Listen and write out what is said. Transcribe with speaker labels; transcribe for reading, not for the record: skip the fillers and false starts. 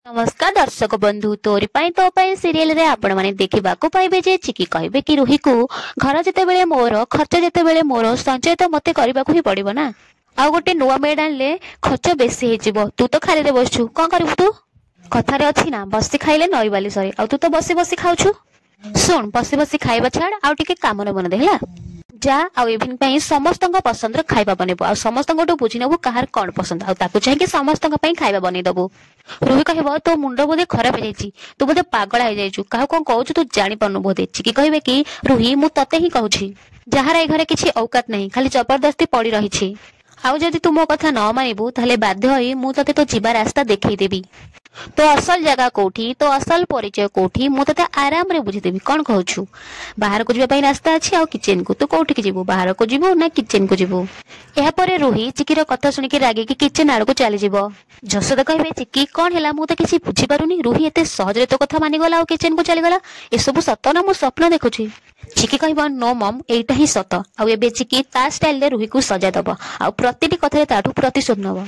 Speaker 1: नमस्कार दर्शक बंधु तोरी पाई तो पाई सीरियल रे आपण माने देखिबाकू पाइबे जे चिकी कहबे कि रुही को घर जते बेले मोर खर्च जते बेले मोर संचय तो मते करबाकू ही पड़िबो ना। आ गोटे नुआ मेड आनले खर्च बेसी हे जिवो तू तो खाली रे बसछु कोन करिवु तू कथा रे अछि ना बसी खाइले नई वाली सरी आ तू तो बसी बसी खाउछु। सुन बसी बसी खाइबा छाड़ आ टिके काम न बन दे हला जा आ इभिन पई समस्तंग पसंद र खाइबा बनेबो आ समस्तंग टु बुझी नेबो कहार कोन पसंद आ ताकू चाहि कि समस्तंग पई खाइबा बनै दबो। रुही कहबो तो मुंडो बोधे खराब हो जाइछि तू बोधे पागल हो जाइछु काह कोन कहउछु तू जानि पनु बोधे चिकी कहबे कि रुही मु तते ही कहउछि जहार ए घरे किछि औकात नहीं खाली जबरदस्ती पड़ी रहिछि आउ जदि तू मो कथा न मानिबू ताले बाध्य होई मु तते तो जीवा रास्ता देखै देबी तो असल जगह कोठी तो असल परिचय कोठी मु तते आराम रे बुझी देबी कोन कहउछु। बाहर को जीवा पई रास्ता अछि आ किचन को तू कोठी के जीवो बाहर को जीवो ना किचन को जीवो। एहा परे रुही चिकी रो कथा सुनि के रागे कि किचन आड़ को चली जीवो। जसोदा कहबे चिकी कोन हेला मु त किछि बुझी पारुनी रुही एते सहज रे तो कथा मानि गला आ किचन को चली गला ए सब सत ना मु स्वप्न देखुछि। चिकी कहबो नो मम एटा ही सत आ एबे चिकी ता स्टाइल रे रुही को सजा दबो आ प्रतिटी कथा रे ताठू प्रतिशोध नबो।